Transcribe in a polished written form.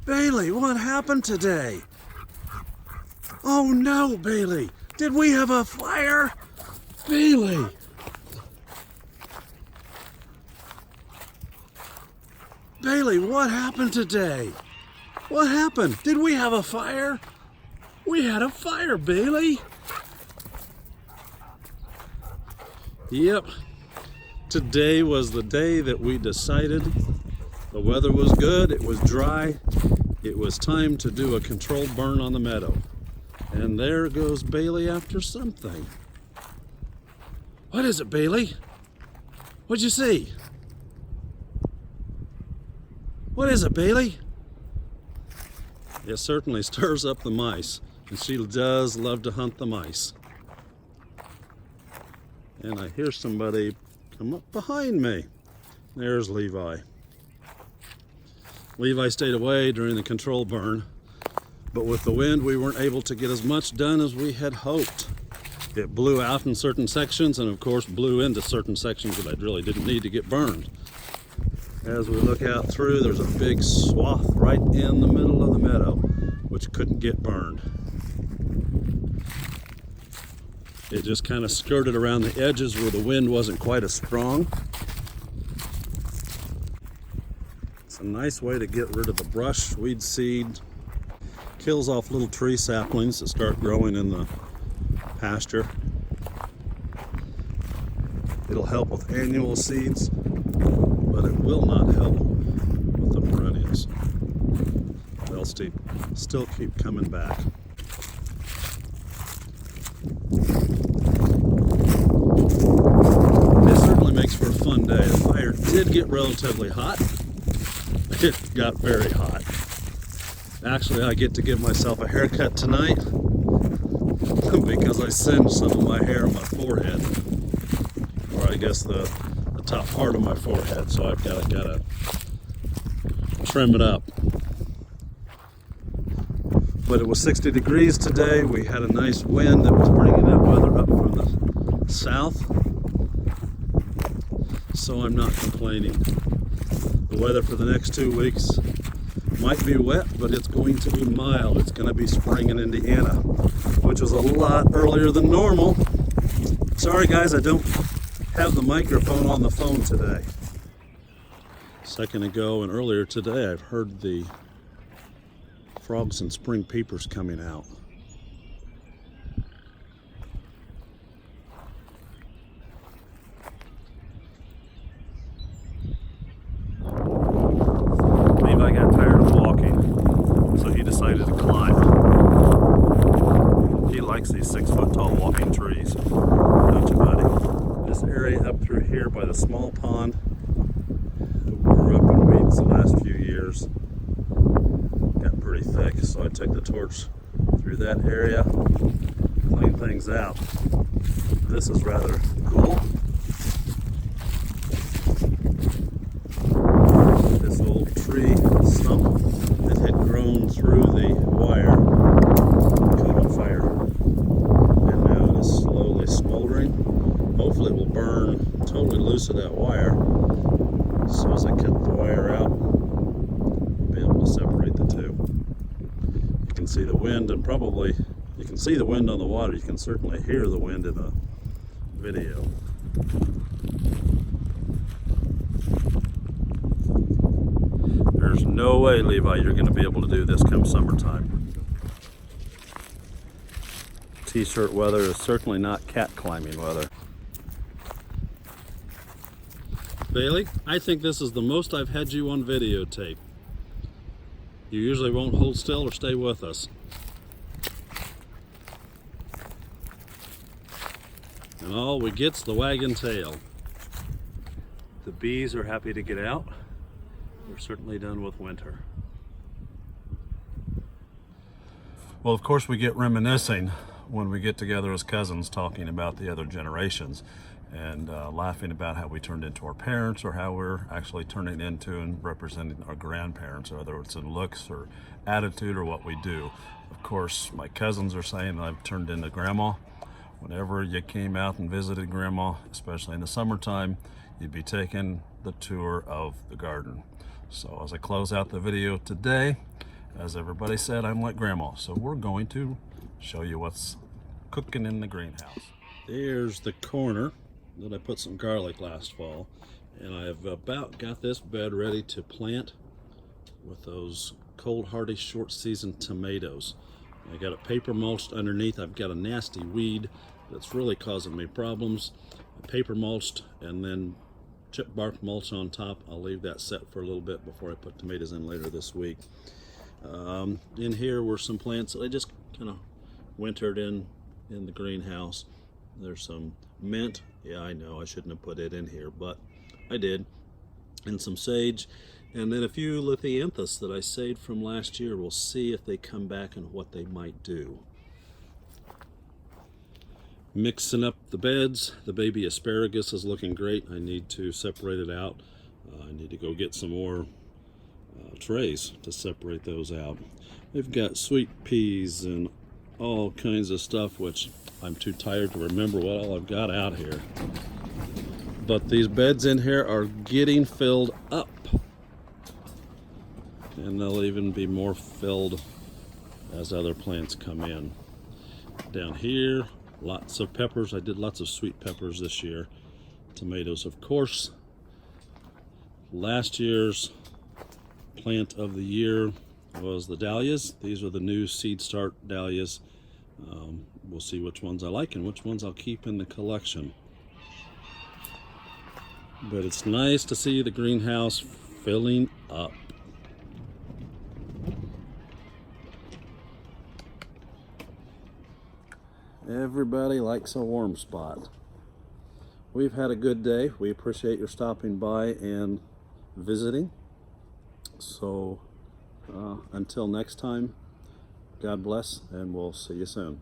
Bailey, what happened today? Oh no, Bailey! Did we have a fire? Bailey! Bailey, what happened today? What happened? Did we have a fire? We had a fire, Bailey! Yep. Today was the day that we decided the weather was good, it was dry, it was time to do a controlled burn on the meadow. And there goes Bailey after something. What is it, Bailey? What'd you see? What is it, Bailey? It certainly stirs up the mice, and she does love to hunt the mice. And I hear somebody come up behind me. There's Levi. Levi stayed away during the control burn, but with the wind we weren't able to get as much done as we had hoped. It blew out in certain sections and of course blew into certain sections that I really didn't need to get burned. As we look out through, there's a big swath right in the middle of the meadow which couldn't get burned. It just kind of skirted around the edges where the wind wasn't quite as strong. It's a nice way to get rid of the brush, weed seed, kills off little tree saplings that start growing in the pasture. It'll help with annual seeds, but it will not help with the perennials. They'll still keep coming back. It certainly makes for a fun day. The fire did get relatively hot. It got very hot. Actually, I get to give myself a haircut tonight because I singed some of my hair on my forehead, or I guess the top part of my forehead, so I've got to trim it up. But it was 60 degrees today. We had a nice wind that was bringing that weather up from the south, so I'm not complaining. The weather for the next 2 weeks might be wet, but it's going to be mild. It's going to be spring in Indiana, which is a lot earlier than normal. Sorry guys, I don't have the microphone on the phone today. A second ago and earlier today, I've heard the frogs and spring peepers coming out. Levi got tired of walking, so he decided to climb. He likes these 6-foot tall walking trees, don't you, buddy? This area up through here by the small pond that grew up in weeds the last few years got pretty thick, so I took the torch through that area, clean things out. This is rather cool. This old tree stump that had grown through the wire caught on fire, and now it is slowly smoldering. Hopefully it will burn totally loose of that wire. As soon as I cut the wire out, I'll be able to separate the two. You can see the wind, and probably you can see the wind on the water. You can certainly hear the wind in the video. There's no way, Levi, you're going to be able to do this come summertime. T-shirt weather is certainly not cat climbing weather. Bailey, I think this is the most I've had you on videotape. You usually won't hold still or stay with us. And all we get's the wagging tail. The bees are happy to get out. We're certainly done with winter. Well, of course we get reminiscing when we get together as cousins talking about the other generations and laughing about how we turned into our parents or how we're actually turning into and representing our grandparents, whether it's in looks or attitude or what we do. Of course, my cousins are saying that I've turned into grandma. Whenever you came out and visited grandma, especially in the summertime, you'd be taking the tour of the garden. So as I close out the video today, As everybody said, I'm like Grandma, so we're going to show you what's cooking in the greenhouse. There's the corner that I put some garlic last fall, and I've about got this bed ready to plant with those cold hardy short season tomatoes. I got it paper mulched underneath. I've got a nasty weed that's really causing me problems. I paper mulched and then chip bark mulch on top. I'll leave that set for a little bit before I put tomatoes in later this week. In here were some plants that I just kind of wintered in the greenhouse. There's some mint. Yeah, I know I shouldn't have put it in here, but I did. And some sage, and then a few lithianthus that I saved from last year. We'll see if they come back and what they might do. Mixing up the beds. The baby asparagus is looking great. I need to separate it out. I need to go get some more trays to separate those out. We've got sweet peas and all kinds of stuff, which I'm too tired to remember what all I've got out here. But these beds in here are getting filled up, and they'll even be more filled as other plants come in. Down here, lots of peppers. I did lots of sweet peppers this year. Tomatoes, of course. Last year's plant of the year was the dahlias. These are the new seed start dahlias. We'll see which ones I like and which ones I'll keep in the collection. But it's nice to see the greenhouse filling up. Everybody likes a warm spot. We've had a good day. We appreciate your stopping by and visiting. So until next time, God bless, and we'll see you soon.